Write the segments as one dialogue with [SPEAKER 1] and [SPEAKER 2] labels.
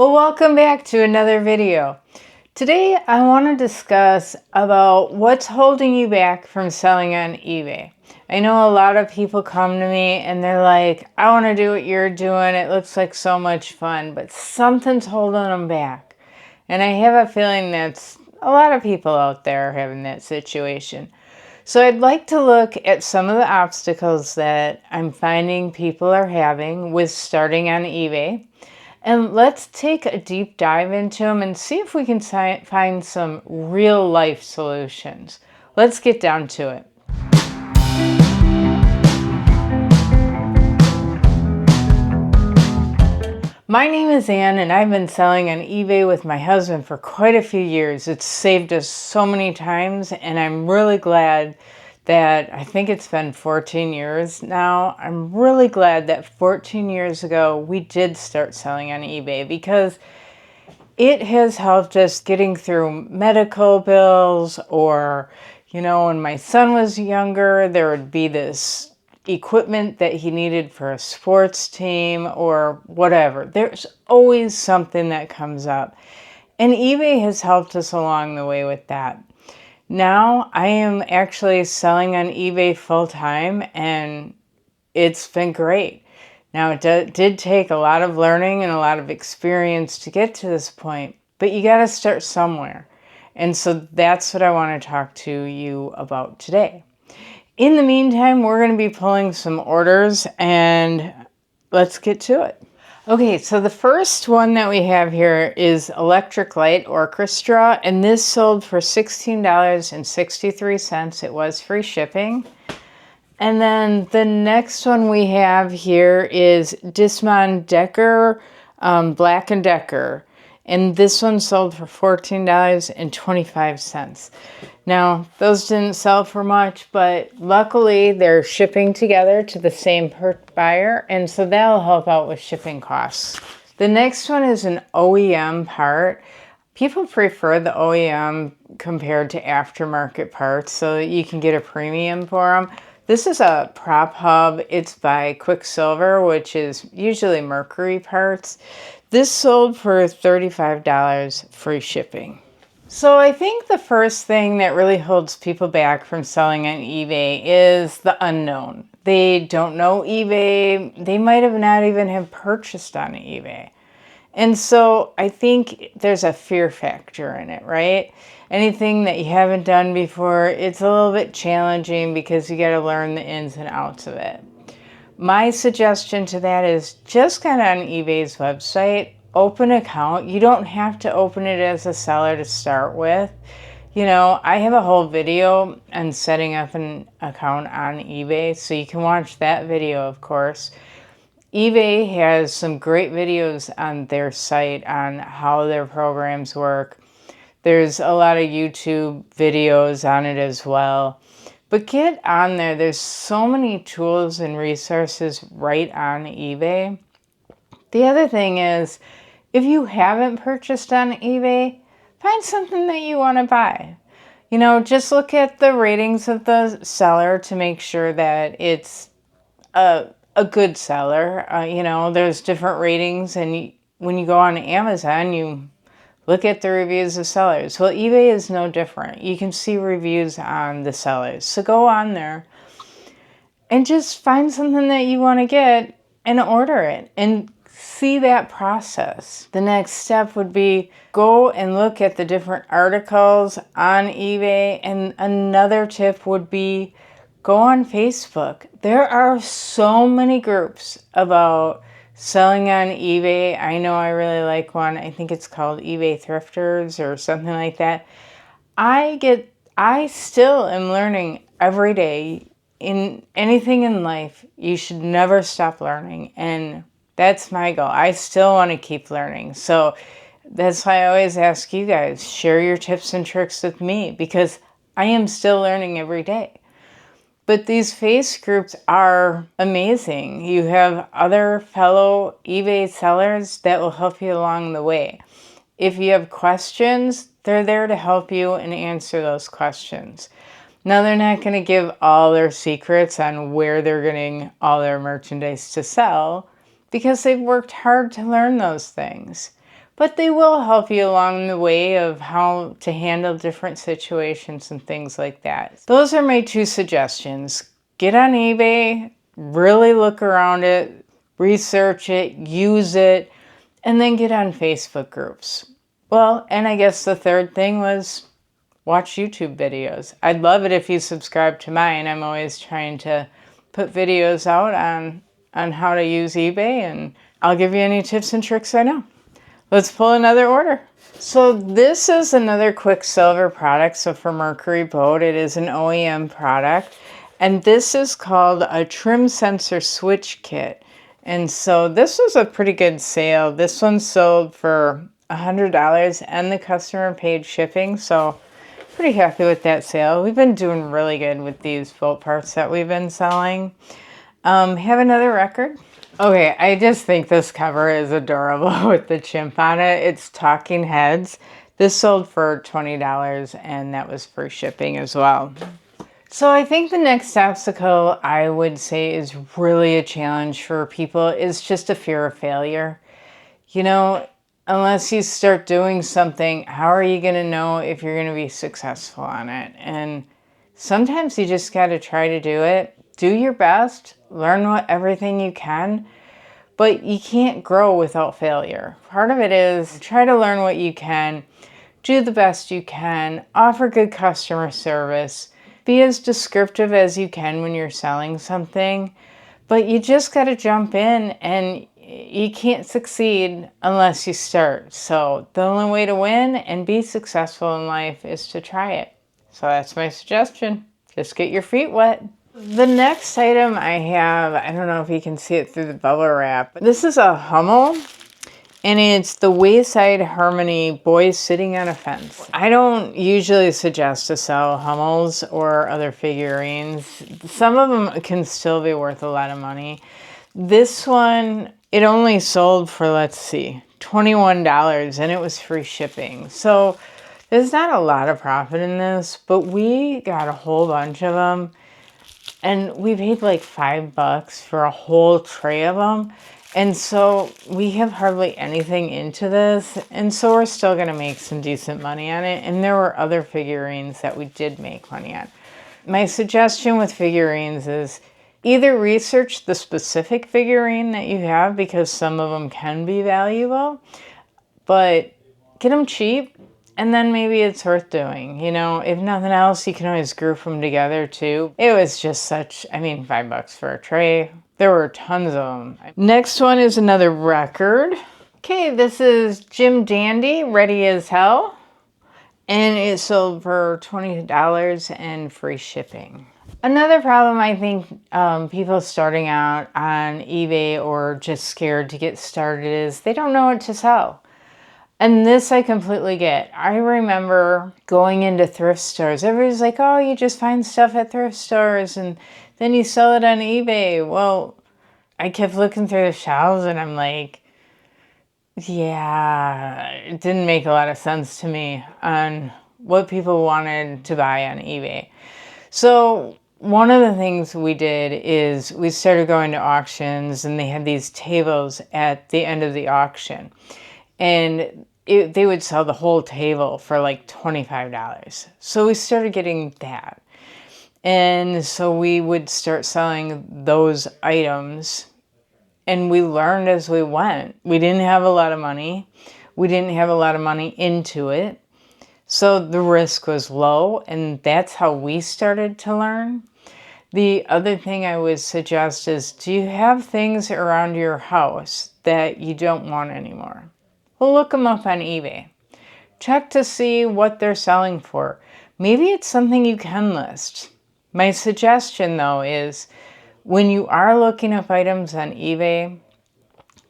[SPEAKER 1] Well, welcome back to another video. Today I want to discuss about what's holding you back from selling on eBay. I know a lot of people come to me and they're like, I want to do what you're doing. It looks like so much fun, but something's holding them back. And I have a feeling that's a lot of people out there are having that situation. So I'd like to look at some of the obstacles that I'm finding people are having with starting on eBay. And let's take a deep dive into them and see if we can find some real life solutions. Let's get down to it. My name is Ann and I've been selling on eBay with my husband for quite a few years. It's saved us so many times and I'm really glad that I think it's been 14 years now. I'm really glad that 14 years ago we did start selling on eBay because it has helped us getting through medical bills, or, when my son was younger, there would be this equipment that he needed for a sports team or whatever. There's always something that comes up. And eBay has helped us along the way with that. Now I am actually selling on eBay full time and it's been great. Now it did take a lot of learning and a lot of experience to get to this point, but you got to start somewhere. And so that's what I want to talk to you about today. In the meantime, we're going to be pulling some orders and let's get to it. Okay, so the first one that we have here is Electric Light Orchestra, and this sold for $16.63. It was free shipping. And then the next one we have here is Dismon Decker Black & Decker. And this one sold for $14.25. Now, those didn't sell for much, but luckily they're shipping together to the same buyer, and so that'll help out with shipping costs. The next one is an OEM part. People prefer the OEM compared to aftermarket parts so that you can get a premium for them. This is a prop hub. It's by Quicksilver, which is usually Mercury parts. This sold for $35 free shipping. So I think the first thing that really holds people back from selling on eBay is the unknown. They don't know eBay. They might have not even have purchased on eBay. And so I think there's a fear factor in it, right? Anything that you haven't done before, it's a little bit challenging because you got to learn the ins and outs of it. My suggestion to that is just get on eBay's website, open an account. You don't have to open it as a seller to start with. I have a whole video on setting up an account on eBay, so you can watch that video, of course. eBay has some great videos on their site on how their programs work. There's a lot of YouTube videos on it as well. But get on there. There's so many tools and resources right on eBay. The other thing is, if you haven't purchased on eBay, find something that you want to buy. Just look at the ratings of the seller to make sure that it's a good seller. There's different ratings, and when you go on Amazon, you look at the reviews of sellers. Well, eBay is no different. You can see reviews on the sellers. So go on there and just find something that you want to get and order it and see that process. The next step would be go and look at the different articles on eBay. And another tip would be go on Facebook. There are so many groups about selling on eBay. I know I really like one. I think it's called eBay Thrifters or something like that. I still am learning every day. In anything in life, you should never stop learning. And that's my goal. I still want to keep learning. So that's why I always ask you guys, share your tips and tricks with me because I am still learning every day. But these face groups are amazing. You have other fellow eBay sellers that will help you along the way. If you have questions, they're there to help you and answer those questions. Now, they're not going to give all their secrets on where they're getting all their merchandise to sell because they've worked hard to learn those things. but they will help you along the way of how to handle different situations and things like that. Those are my 2 suggestions. Get on eBay, really look around it, research it, use it, and then get on Facebook groups. Well, and I guess the third thing was watch YouTube videos. I'd love it if you subscribe to mine. I'm always trying to put videos out on how to use eBay, and I'll give you any tips and tricks I know. Let's pull another order. So this is another Quicksilver product. So for Mercury Boat, it is an OEM product. And this is called a trim sensor switch kit. And so this was a pretty good sale. This one sold for $100 and the customer paid shipping. So pretty happy with that sale. We've been doing really good with these boat parts that we've been selling. Have another record. Okay, I just think this cover is adorable with the chimp on it. It's talking heads. This sold for $20 and that was free shipping as well. So I think the next obstacle I would say is really a challenge for people is just a fear of failure. You know, unless you start doing something, how are you going to know if you're going to be successful on it? And sometimes you just got to try to do it. Do your best, learn everything you can, but you can't grow without failure. Part of it is try to learn what you can, do the best you can, offer good customer service, be as descriptive as you can when you're selling something, but you just got to jump in, and you can't succeed unless you start. So the only way to win and be successful in life is to try it. So that's my suggestion. Just get your feet wet. The next item I have, I don't know if you can see it through the bubble wrap, but this is a Hummel, and it's the Wayside Harmony Boys Sitting on a Fence. I don't usually suggest to sell Hummels or other figurines. Some of them can still be worth a lot of money. This one, it only sold for, let's see, $21, and it was free shipping. So there's not a lot of profit in this, but we got a whole bunch of them. And we paid like $5 for a whole tray of them. And so we have hardly anything into this. And so we're still going to make some decent money on it. And there were other figurines that we did make money on. My suggestion with figurines is either research the specific figurine that you have, because some of them can be valuable, but get them cheap. And then maybe it's worth doing. You know, if nothing else, you can always group them together too. It was just such, I mean, $5 for a tray. There were tons of them. Next one is another record. Okay, this is Jim Dandy, Ready as Hell. And it sold for $20 and free shipping. Another problem I think people starting out on eBay or just scared to get started is they don't know what to sell. And this I completely get. I remember going into thrift stores. Everybody's like, oh, you just find stuff at thrift stores and then you sell it on eBay. Well, I kept looking through the shelves and I'm like, yeah, it didn't make a lot of sense to me on what people wanted to buy on eBay. So one of the things we did is we started going to auctions, and they had these tables at the end of the auction. And they would sell the whole table for like $25. So we started getting that. And so we would start selling those items, and we learned as we went. We didn't have a lot of money. We didn't have a lot of money into it. So the risk was low, and that's how we started to learn. The other thing I would suggest is, do you have things around your house that you don't want anymore? Well, look them up on eBay. Check to see what they're selling for. Maybe it's something you can list. My suggestion, though, is when you are looking up items on eBay,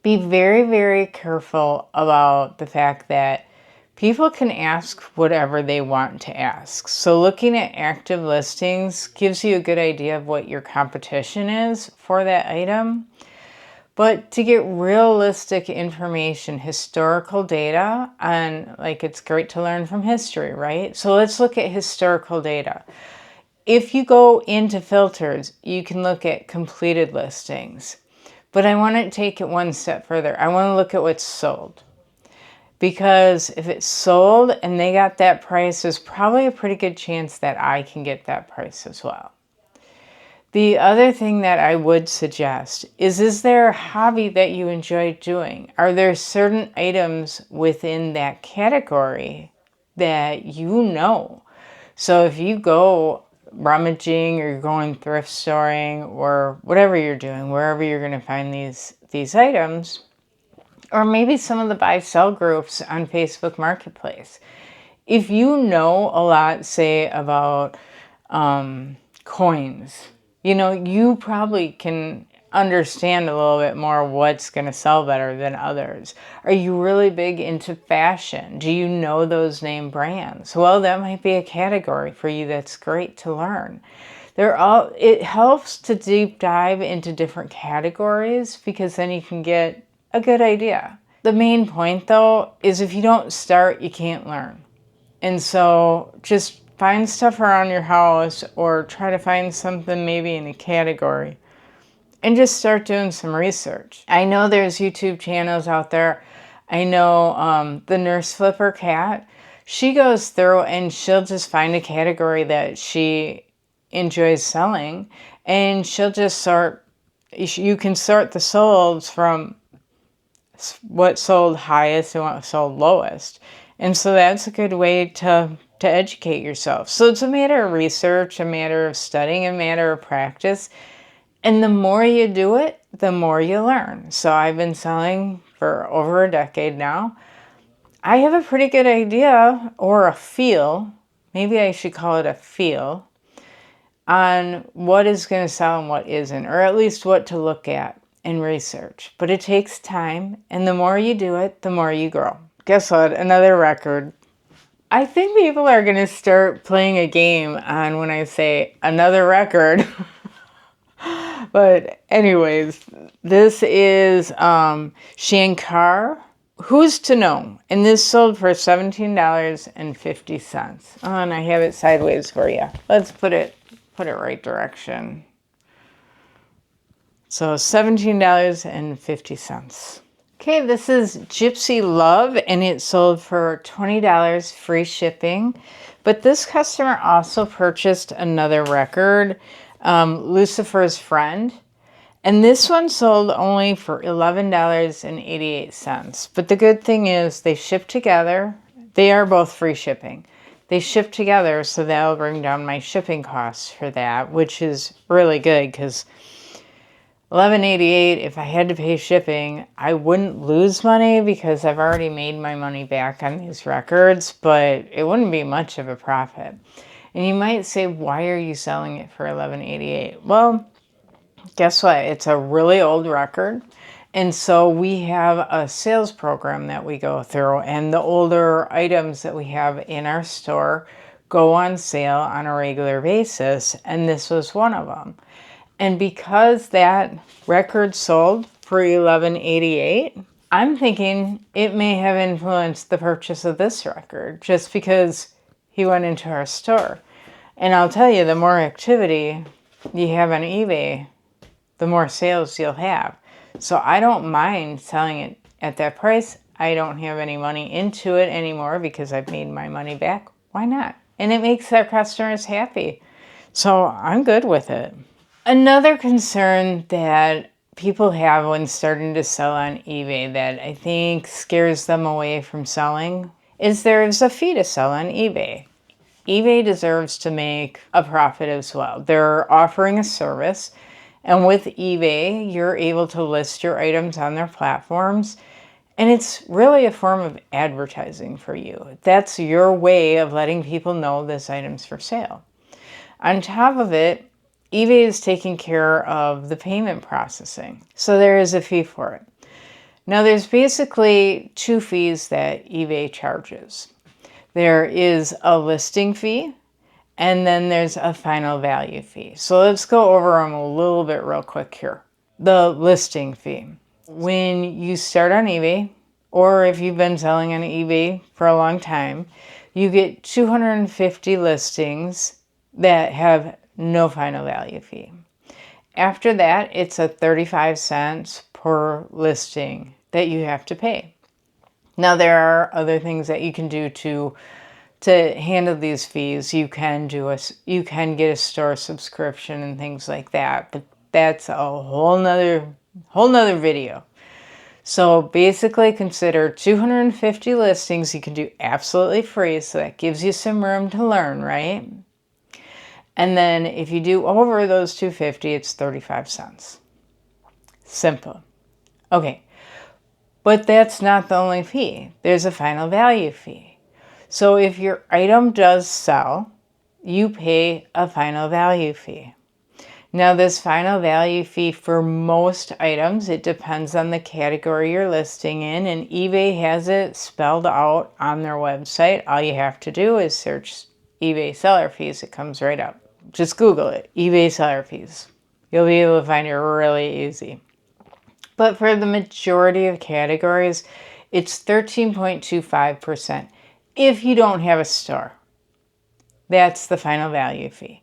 [SPEAKER 1] be very, very careful about the fact that people can ask whatever they want to ask. So looking at active listings gives you a good idea of what your competition is for that item. But to get realistic information, historical data, and like it's great to learn from history, right? So let's look at historical data. If you go into filters, you can look at completed listings. But I want to take it one step further. I want to look at what's sold. Because if it's sold and they got that price, there's probably a pretty good chance that I can get that price as well. The other thing that I would suggest is there a hobby that you enjoy doing? Are there certain items within that category that you know? So if you go rummaging or you're going thrift storing or whatever you're doing, wherever you're going to find these items, or maybe some of the buy sell groups on Facebook Marketplace. If you know a lot, say about coins, you probably can understand a little bit more what's going to sell better than others. Are you really big into fashion? Do you know those name brands? Well, that might be a category for you that's great to learn. It helps to deep dive into different categories because then you can get a good idea. The main point though is if you don't start, you can't learn. And so just find stuff around your house or try to find something maybe in a category and just start doing some research. I know there's YouTube channels out there. I know the Nurse Flipper Cat. She goes through and she'll just find a category that she enjoys selling and she'll just sort. You can sort the solds from what sold highest and what sold lowest. And so that's a good way to educate yourself. So it's a matter of research, a matter of studying, a matter of practice. And the more you do it, the more you learn. So I've been selling for over a decade now. I have a pretty good idea or a feel, maybe I should call it a feel, on what is going to sell and what isn't, or at least what to look at and research. But it takes time, and the more you do it, the more you grow. Guess what? Another record. I think people are going to start playing a game on when I say another record. But anyways, this is Shankar. Who's to know? And this sold for $17.50. Oh, and I have it sideways for you. Let's put it right direction. So $17.50. Okay, this is Gypsy Love, and it sold for $20 free shipping. But this customer also purchased another record, Lucifer's Friend. And this one sold only for $11.88. But the good thing is they ship together. They are both free shipping. They ship together, so that'll bring down my shipping costs for that, which is really good because $11.88, if I had to pay shipping, I wouldn't lose money because I've already made my money back on these records, but it wouldn't be much of a profit. And you might say, why are you selling it for $11.88? Well, guess what? It's a really old record. And so we have a sales program that we go through, and the older items that we have in our store go on sale on a regular basis, and this was one of them. And because that record sold for $11.88, I'm thinking it may have influenced the purchase of this record just because he went into our store. And I'll tell you, the more activity you have on eBay, the more sales you'll have. So I don't mind selling it at that price. I don't have any money into it anymore because I've made my money back. Why not? And it makes our customers happy. So I'm good with it. Another concern that people have when starting to sell on eBay that I think scares them away from selling is there's a fee to sell on eBay. eBay deserves to make a profit as well. They're offering a service, and with eBay, you're able to list your items on their platforms, and it's really a form of advertising for you. That's your way of letting people know this item's for sale. On top of it, eBay is taking care of the payment processing, so there is a fee for it. Now, there's basically two fees that eBay charges. There is a listing fee, and then there's a final value fee. So let's go over them a little bit real quick here. The listing fee. When you start on eBay, or if you've been selling on eBay for a long time, you get 250 listings that have no final value fee. After that, it's a 35 cents per listing that you have to pay. Now, there are other things that you can do to handle these fees. You can get a store subscription and things like that, but that's a whole nother video. So basically consider 250 listings you can do absolutely free, so that gives you some room to learn, right? And then if you do over those 250, it's 35 cents. Simple. Okay, but that's not the only fee. There's a final value fee. So if your item does sell, you pay a final value fee. Now, this final value fee for most items, it depends on the category you're listing in, and eBay has it spelled out on their website. All you have to do is search eBay seller fees. It comes right up. Just Google it, eBay seller fees. You'll be able to find it really easy. But for the majority of categories, it's 13.25% if you don't have a store. That's the final value fee.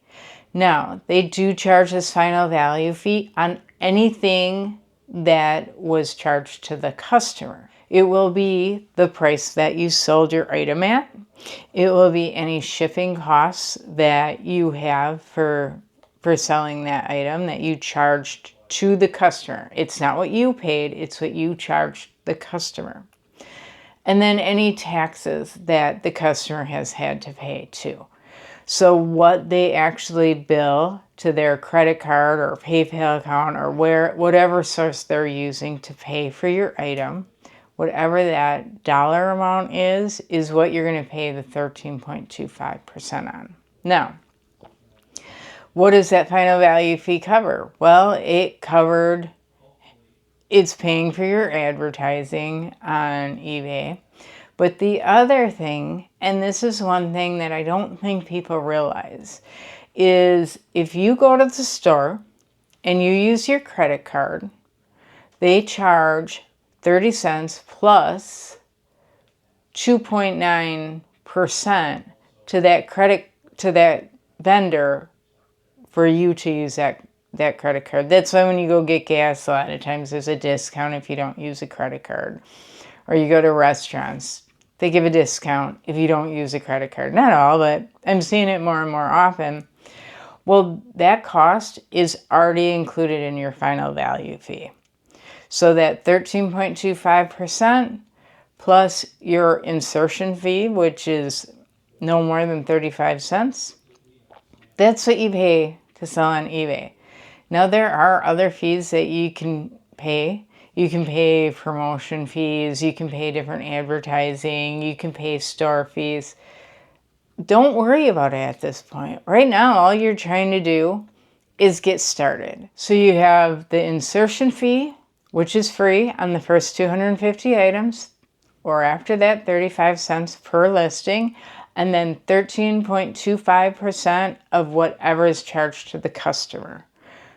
[SPEAKER 1] Now, they do charge this final value fee on anything that was charged to the customer. It will be the price that you sold your item at. It will be any shipping costs that you have for selling that item that you charged to the customer. It's not what you paid, it's what you charged the customer. And then any taxes that the customer has had to pay too. So what they actually bill to their credit card or PayPal account or whatever source they're using to pay for your item, whatever that dollar amount is what you're going to pay the 13.25% on. Now, what does that final value fee cover? Well, it's paying for your advertising on eBay. But the other thing, and this is one thing that I don't think people realize, is if you go to the store and you use your credit card, they charge 30 cents plus 2.9% to that vendor for you to use that credit card. That's why when you go get gas, a lot of times there's a discount if you don't use a credit card. Or you go to restaurants, they give a discount if you don't use a credit card. Not all, but I'm seeing it more and more often. Well, that cost is already included in your final value fee. So that 13.25% plus your insertion fee, which is no more than 35 cents, that's what you pay to sell on eBay. Now, there are other fees that you can pay. You can pay promotion fees, you can pay different advertising, you can pay store fees. Don't worry about it at this point. Right now, all you're trying to do is get started. So you have the insertion fee, which is free on the first 250 items, or after that, 35 cents per listing, and then 13.25% of whatever is charged to the customer.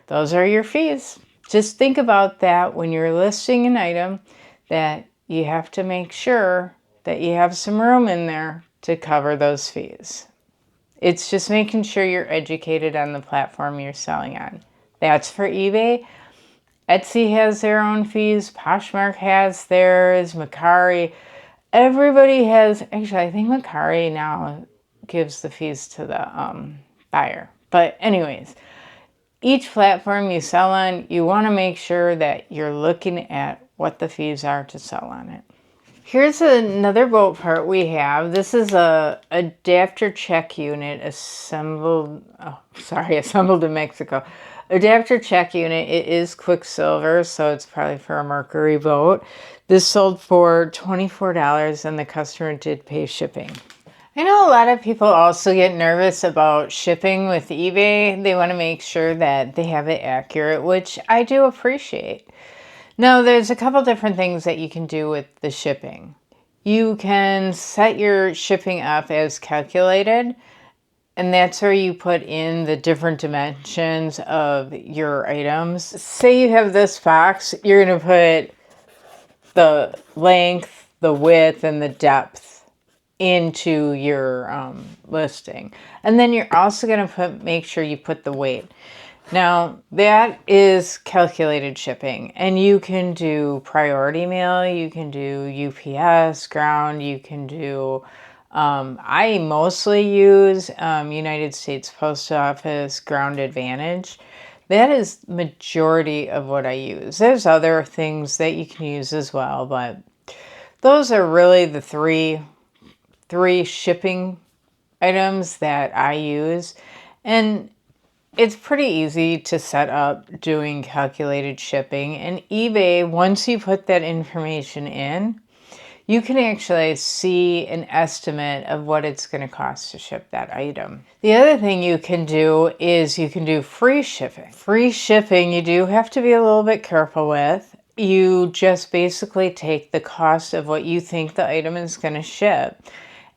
[SPEAKER 1] Those are your fees. Just think about that when you're listing an item, that you have to make sure that you have some room in there to cover those fees. It's just making sure you're educated on the platform you're selling on. That's for eBay. Etsy has their own fees. Poshmark has theirs. Mercari. Everybody has, actually, I think Mercari now gives the fees to the buyer. But anyways, each platform you sell on, you want to make sure that you're looking at what the fees are to sell on it. Here's another boat part we have. This is a adapter check unit assembled in Mexico. Adapter check unit, it is Quicksilver, so it's probably for a Mercury boat. This sold for $24 and the customer did pay shipping. I know a lot of people also get nervous about shipping with eBay. They want to make sure that they have it accurate, which I do appreciate. Now, there's a couple different things that you can do with the shipping. You can set your shipping up as calculated, and that's where you put in the different dimensions of your items. Say you have this box, you're going to put the length, the width, and the depth into your listing. And then you're also going to make sure you put the weight. Now, that is calculated shipping, and you can do priority mail, you can do UPS, ground, you can do, I mostly use United States Post Office Ground Advantage. That is majority of what I use. There's other things that you can use as well, but those are really the three shipping items that I use. And it's pretty easy to set up doing calculated shipping. And eBay, once you put that information in, you can actually see an estimate of what it's going to cost to ship that item. The other thing you can do is you can do free shipping. Free shipping, you do have to be a little bit careful with. You just basically take the cost of what you think the item is going to ship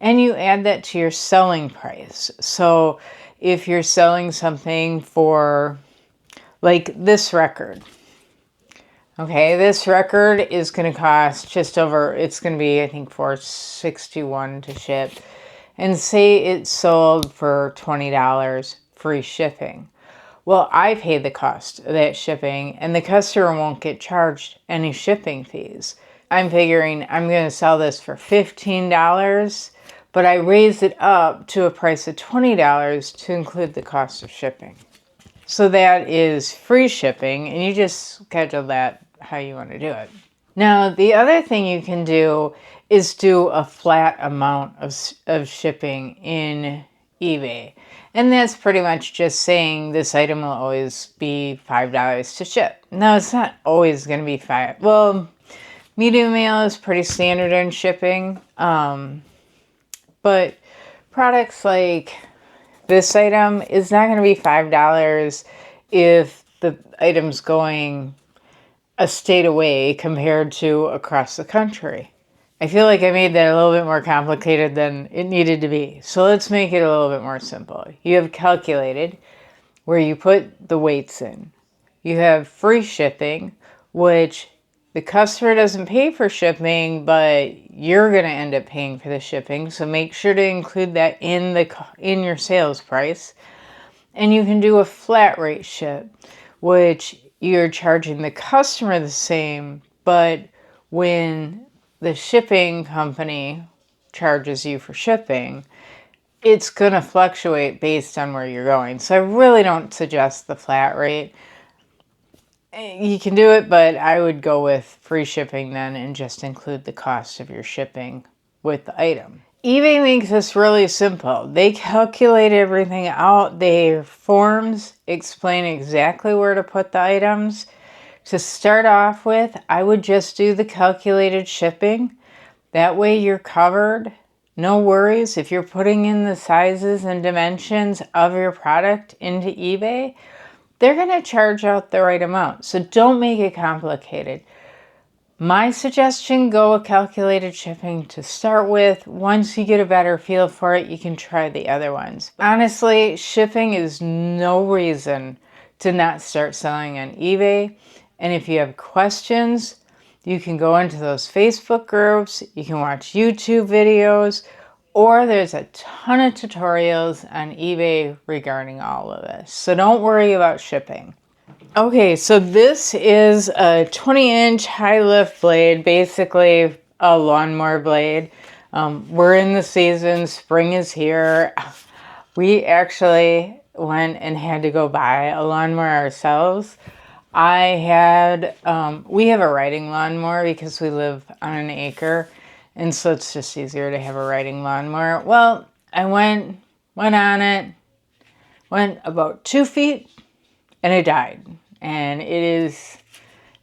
[SPEAKER 1] and you add that to your selling price. So if you're selling something for, like this record, okay, this record is going to cost just over, it's going to be, I think, $4.61 to ship. And say it's sold for $20 free shipping. Well, I pay the cost of that shipping and the customer won't get charged any shipping fees. I'm figuring I'm going to sell this for $15, but I raise it up to a price of $20 to include the cost of shipping. So that is free shipping, and you just schedule that how you want to do it. Now, the other thing you can do is do a flat amount of shipping in eBay. And that's pretty much just saying this item will always be $5 to ship. No, it's not always going to be $5. Well, medium mail is pretty standard in shipping. But products like this item is not going to be $5 if the item's going a state away compared to across the country. I feel like I made that a little bit more complicated than it needed to be. So let's make it a little bit more simple. You have calculated, where you put the weights in. You have free shipping, which the customer doesn't pay for shipping, but you're going to end up paying for the shipping. So make sure to include that in your sales price. And you can do a flat rate ship, which you're charging the customer the same, but when the shipping company charges you for shipping, it's going to fluctuate based on where you're going. So I really don't suggest the flat rate. You can do it, but I would go with free shipping then and just include the cost of your shipping with the item. eBay makes this really simple. They calculate everything out. Their forms explain exactly where to put the items. To start off with, I would just do the calculated shipping. That way you're covered. No worries. If you're putting in the sizes and dimensions of your product into eBay, they're going to charge out the right amount. So don't make it complicated. My suggestion, go with calculated shipping to start with. Once you get a better feel for it, you can try the other ones. Honestly, shipping is no reason to not start selling on eBay. And if you have questions, you can go into those Facebook groups, you can watch YouTube videos, or there's a ton of tutorials on eBay regarding all of this. So don't worry about shipping. Okay, so this is a 20-inch high lift blade, basically a lawnmower blade. We're in the season, spring is here. We actually went and had to go buy a lawnmower ourselves. We have a riding lawnmower because we live on an acre, and so it's just easier to have a riding lawnmower. Well, I went on it, went about 2 feet, and it died. And it is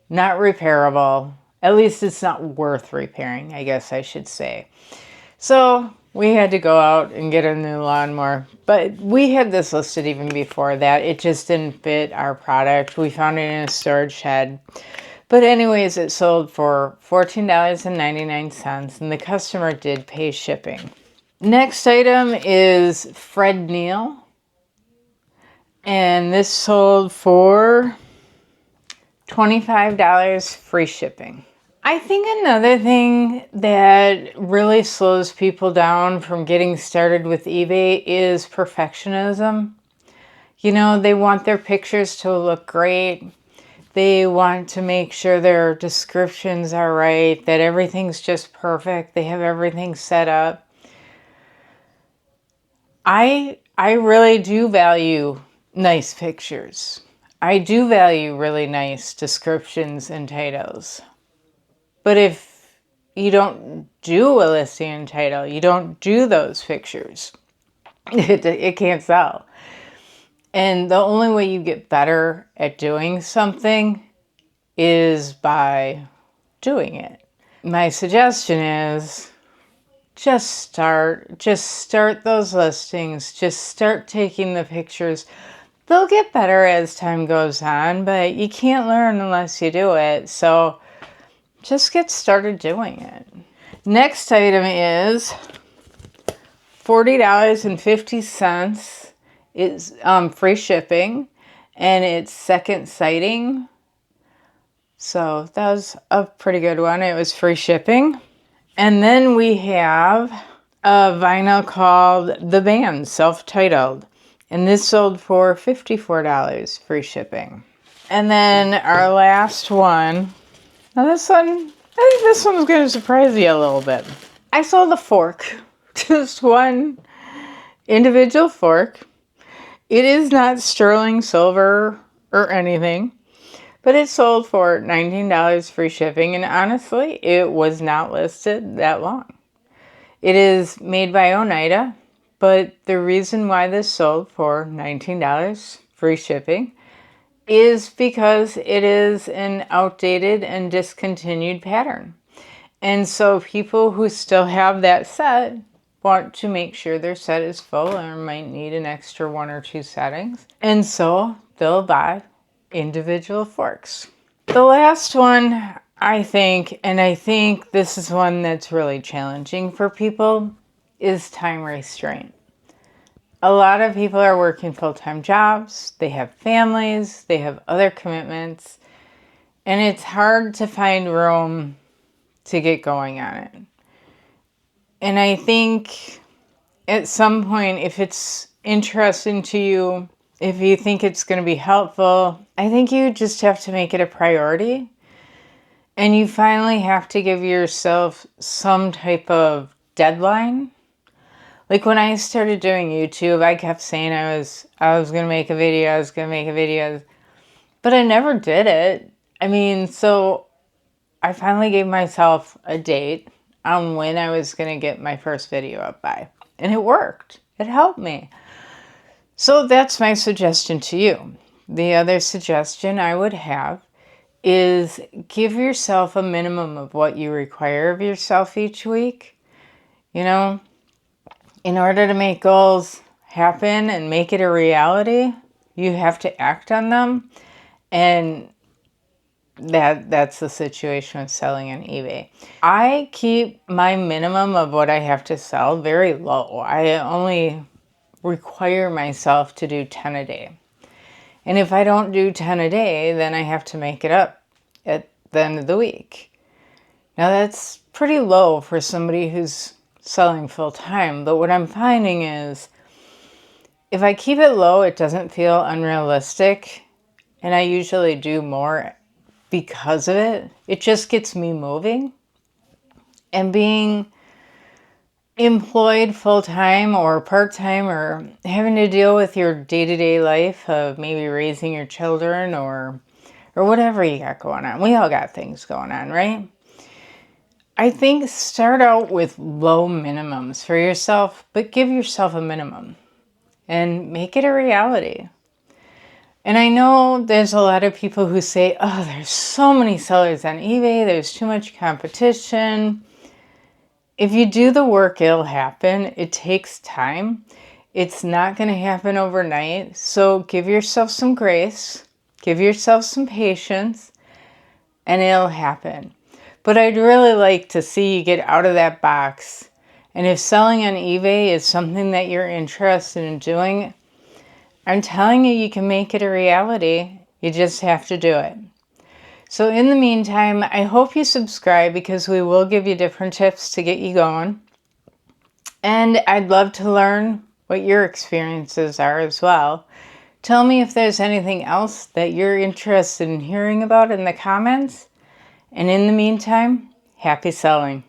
[SPEAKER 1] not repairable. At least it's not worth repairing, I guess I should say. So we had to go out and get a new lawnmower. But we had this listed even before that. It just didn't fit our product. We found it in a storage shed. But anyways, it sold for $14.99, and the customer did pay shipping. Next item is Fred Neal. And this sold for $25 free shipping. I think another thing that really slows people down from getting started with eBay is perfectionism. You know, they want their pictures to look great. They want to make sure their descriptions are right, that everything's just perfect. They have everything set up. I really do value nice pictures. I do value really nice descriptions and titles. But if you don't do a listing and title, you don't do those pictures, it can't sell. And the only way you get better at doing something is by doing it. My suggestion is just start those listings, just start taking the pictures. They'll get better as time goes on, but you can't learn unless you do it. So just get started doing it. Next item is $40.50 is free shipping, and it's second sighting. So that was a pretty good one. It was free shipping. And then we have a vinyl called The Band, self-titled. And this sold for $54 free shipping. And then our last one. Now this one, I think this one's going to surprise you a little bit. I sold a fork. Just one individual fork. It is not sterling silver or anything, but it sold for $19 free shipping, and honestly, it was not listed that long. It is made by Oneida, but the reason why this sold for $19 free shipping is because it is an outdated and discontinued pattern. And so people who still have that set want to make sure their set is full or might need an extra 1 or 2 settings. And so they'll buy individual forks. The last one, I think this is one that's really challenging for people, is time restraint. A lot of people are working full-time jobs, they have families, they have other commitments, and it's hard to find room to get going on it. And I think at some point, if it's interesting to you, if you think it's going to be helpful, I think you just have to make it a priority. And you finally have to give yourself some type of deadline. Like when I started doing YouTube, I kept saying I was going to make a video, but I never did it. I mean, so I finally gave myself a date on when I was going to get my first video up by. And it worked. It helped me. So that's my suggestion to you. The other suggestion I would have is give yourself a minimum of what you require of yourself each week. You know, in order to make goals happen and make it a reality, you have to act on them. And that's the situation with selling on eBay. I keep my minimum of what I have to sell very low. I only require myself to do 10 a day. And if I don't do 10 a day, then I have to make it up at the end of the week. Now that's pretty low for somebody who's selling full time. But what I'm finding is if I keep it low, it doesn't feel unrealistic. And I usually do more because of it. It just gets me moving. And being employed full-time or part-time or having to deal with your day-to-day life of maybe raising your children or whatever you got going on. We all got things going on, right? I think start out with low minimums for yourself, but give yourself a minimum and make it a reality. And I know there's a lot of people who say, oh, there's so many sellers on eBay, there's too much competition. If you do the work, it'll happen. It takes time. It's not going to happen overnight. So give yourself some grace, give yourself some patience, and it'll happen. But I'd really like to see you get out of that box. And if selling on eBay is something that you're interested in doing, I'm telling you, you can make it a reality. You just have to do it. So in the meantime, I hope you subscribe because we will give you different tips to get you going. And I'd love to learn what your experiences are as well. Tell me if there's anything else that you're interested in hearing about in the comments. And in the meantime, happy selling.